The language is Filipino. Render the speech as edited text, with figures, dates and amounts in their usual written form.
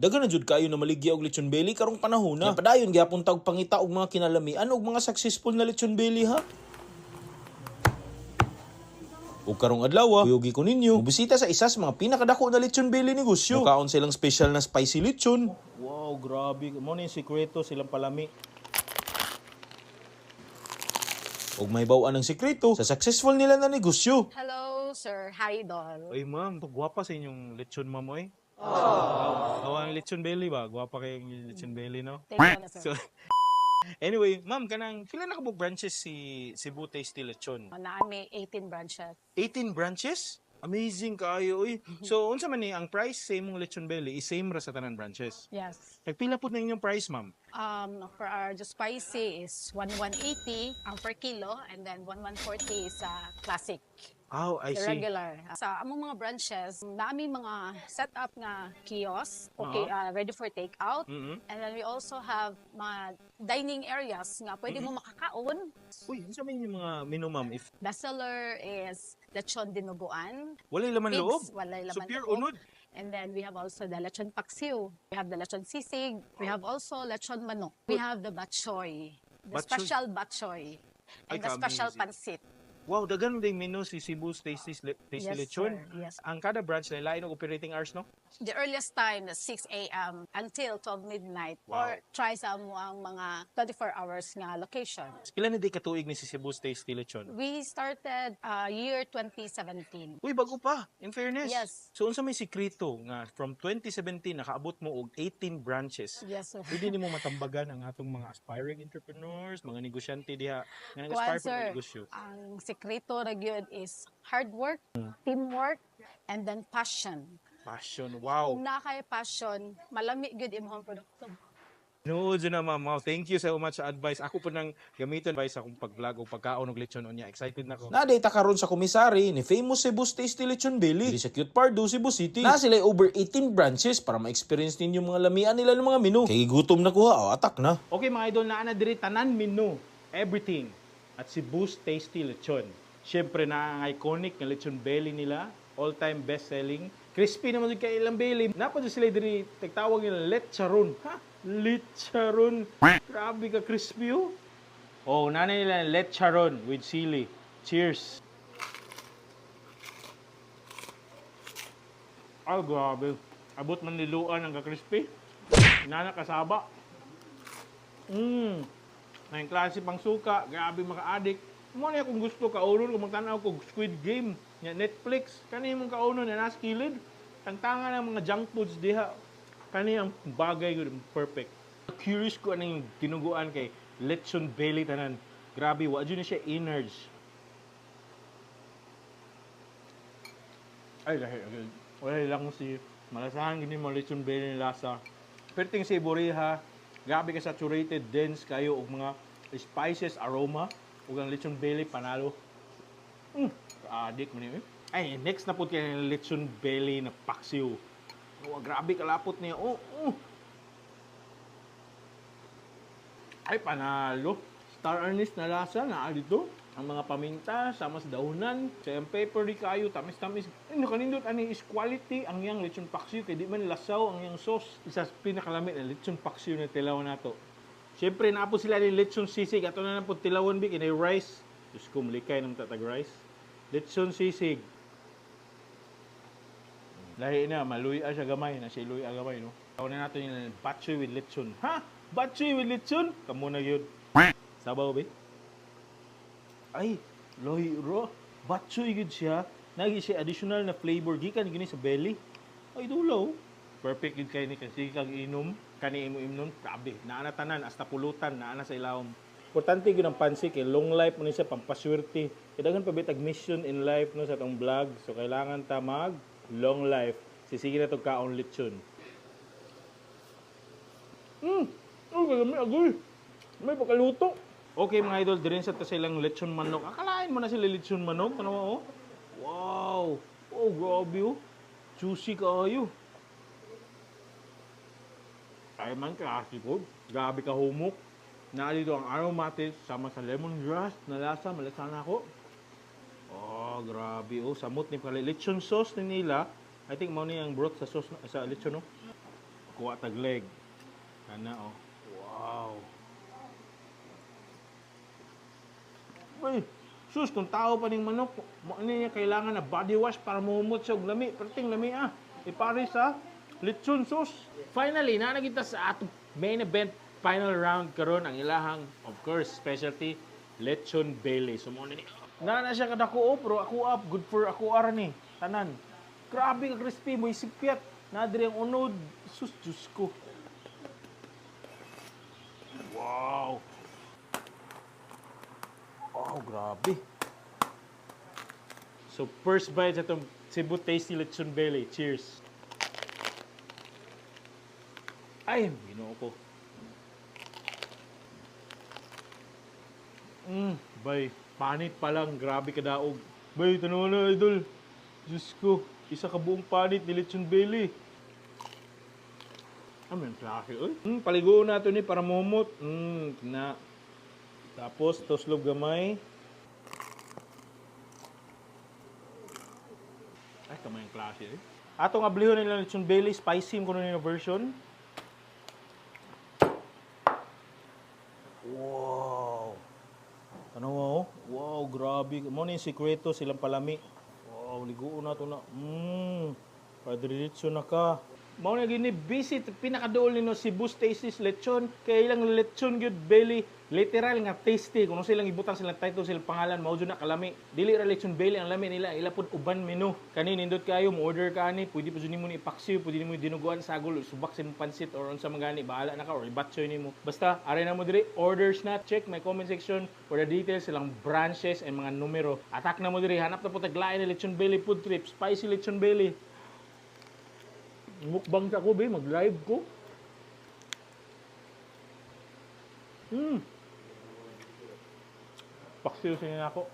Dagan na jud kayo na maligya og lechon belly karong panahon na. Padayon gyapon tag pangita og mga kinalamian og mga successful na lechon belly ha. Ug karong adlaw, kuyugi ko ninyo, bisita sa isa sa mga pinakadako na lechon belly negosyo. Mukaon silang special na spicy lechon. Wow, grabe. Mo ni sikreto silang palami. Ug may baw-an ng sikreto sa successful nila na negosyo. Hello, Sir Idol. Oy ma'am, gwapa sa inyong lechon ma'am oy. Oh, ang lechon belly ba? Gwapa kayong lechon belly no? Thank you, sir. So, anyway, ma'am, kanang pila na kabog branches si Cebu Tasty Lechon? Naami 18 branches. 18 branches? Amazing kaayo oy. So, unsa man ni ang price sa imong lechon belly is same ra sa tanan branches. Yes. Nagpila po na inyong price, ma'am? For our just spicy is 180 ang per kilo and then 1140 sa classic. Oh, I The see. regular. Sa among mga branches, naami mga setup nga kiosk, okay, ready for takeout. Mhm. And then we also have mga dining areas nga pwede mo makakaon. Uy, unsa man yung mga menu, ma'am? If Bestseller is lechon dinuguan. walay laman loob. Pigs, walay So laman pure loob. unod. And then we have also the lechon paksiw. We have the lechon sisig. We have also lechon manok. We have the batchoy. The Batchoy. special batchoy. Ay, And the special ka-amazing. pansit. Wow, dagan din menu si Cebu Tasty Yes, Lechon. sir. Yes. Ang kada branch na lain og operating hours, no? The earliest time is 6 a.m. until 12 midnight. Wow. Or try sa mo ang mga 24 hours nga location. Kila na di katuig ni si Cebu Tasty Lechon? We started year 2017. Uy, bago pa, in fairness. Yes. So, unsa may sikreto nga from 2017 nakaabot mo og 18 branches? Yes, sir. Pwede nimo matambagan ang atong mga aspiring entrepreneurs, mga negosyante diha nga Kuan, nag-aspire sir, sa negosyo. ang sekreto na gyud is hard work, teamwork, and then passion. Passion, wow. Kung na kay passion, malami gyud imong produkto. No, dyan na ma'am. Wow, thank you so much sa advice. Ako po nang gamiton advice akong pag-vlog o pagkaon og lechon unya. Excited na ko. Nadata karon sa komisari ni famous Cebu Tasty Lechon Belly dili sa Cute Pardo, Cebu City. Na sila over 18 branches para ma-experience ninyo mga lamian nila ng mga menu. Kay gutom na kuha, atak na. Okay mga idol, naa na diri tanan menu, everything at Cebu Tasty Lechon. Syempre na ang iconic nga lechon belly nila, all-time best-selling. Crispy naman yung kay ilang belly. Napad sila diri tagtawag nila lecharon. Ha? Lecharon. Grabe ka crispy oh. Oh, nanay nila lecharon with sili. Cheers. Ay, grabe. Abot man niluan ang ka-crispy. Nana kasaba. May klase pang suka, grabe maka-addict. Mo na kung gusto kaunon kung magtanaw ko Squid Game, nya Netflix, kani mong kaunon na nasa kilid. Tangtangan ng mga junk foods diha. Kani ang bagay good, perfect. Curious ko anong tinuguan kay lechon belly tanan. Grabe, wa jud na siya innards. Ay, dahil wala lang si malasahan gini mo lechon belly ni lasa. Perting si Buriha, grabe ka saturated, dense kayo og mga spices, aroma, ug ang lechon belly panalo. Adik mo ni. Ay, next na po kay lechon belly na paksiw. Oh, grabe kalapot niya. Oh. Ay, panalo. Star anise na lasa na dito. Ang mga paminta, sama sa daunan, sayang pepper di kayo, tamis-tamis. Ay, nakanindot, ani is quality ang yang lechon paksiw, kaya di man lasaw ang yang sauce. Isa sa pinakalamit na lechon paksiw na tilawan nato. Siyempre, napo sila ni lechon sisig. Ato na po tilawan big, inay rice. Diyos ko, malikay ng tatag rice. Lechon sisig. Lahi na, maluya siya gamay. Na siya luya gamay, no? Tawag na natin yung batchoy with lechon. Ha? Batchoy with lechon? Kamu na yun. Sabaw, be? Ay, lohi ro. Batchoy yun siya. Nagi siya additional na flavor. Gikan gini sa belly. Ay, dulaw. Perfect yun kayo ni kasi kag inom. Kani imo imnon. Grabe. Naana tanan. Hasta pulutan. Naana sa ilawom. Importante yun ang pansi kay long life mo ni siya pampaswerte. Kailangan pa bitag mission in life no sa tong vlog. So kailangan ta mag long life. Sisige na itong kaon lechon. Oh, may agoy. May pagkaluto. Okay mga idol, dirin sa silang lechon manok. Akalain mo na sila lechon manok. Ano mo? Wow. Oh, grabe oh. Juicy kayo. Ay man klase po. Grabe ka humok. Dito ang aromatics sama sa lemongrass na lasa. Malasa na ako. Oh, grabe oh. Samot ni pala. Lechon sauce ni nila. I think mo ni ang broth sa sauce sa lechon no. Kuha tag leg. Kana oh. Wow. Uy, sus, kung tao pa ning manok, ano niya kailangan na body wash para mahumot siya og lami. Perting lami ah. Ipare sa lechon sus. Finally, nanagita sa atong main event final round karon ang ilahang, of course, specialty lechon belly. So mo ni na siya kadako pero ako up good for ako ara ni tanan. Grabe ka crispy mo isipyat. Nadiri ang unod. Sus, Diyos ko. Wow. Wow, grabe. So, first bite sa itong Cebu Tasty Lechon Belly. Cheers. Ay, ginoo ko. Bay, panit pa lang. Grabe kadaog. Bay, tanaw na, idol. Diyos ko, isa ka buong panit ni Lechon Belly. Amen, klase, oy. Paliguan nato ni para momot. Na. Tapos, toslog gamay. Ay, kamay ang klase, eh. Atong ablihon nila Lechon Belly, spicy yung kuno nila version. Wow. Ano mo? Wow, grabe. Mo ni sikreto silang palami. Wow, liguon na to na. Padre na ka. Mao na gini visit pinakaduol nino Cebu Tasty Lechon kay ilang lechon gyud belly literal nga tasty kuno silang ibutang silang title silang pangalan mao jud na kalami dili ra lechon belly ang lami nila ila pud uban menu kani nindot kayo mo order ka ani pwede pa jud nimo ni ipaksiw pwede nimo dinuguan sagol subak sin pansit or unsa man gani bahala na ka or ibatchoy nimo basta are na mo diri orders na check my comment section for the details silang branches and mga numero attack na mo diri hanap na po taglain na lechon belly food trip spicy lechon belly. Mukbang sa ko, be. Mag-live ko. Paksiw sa niya ako.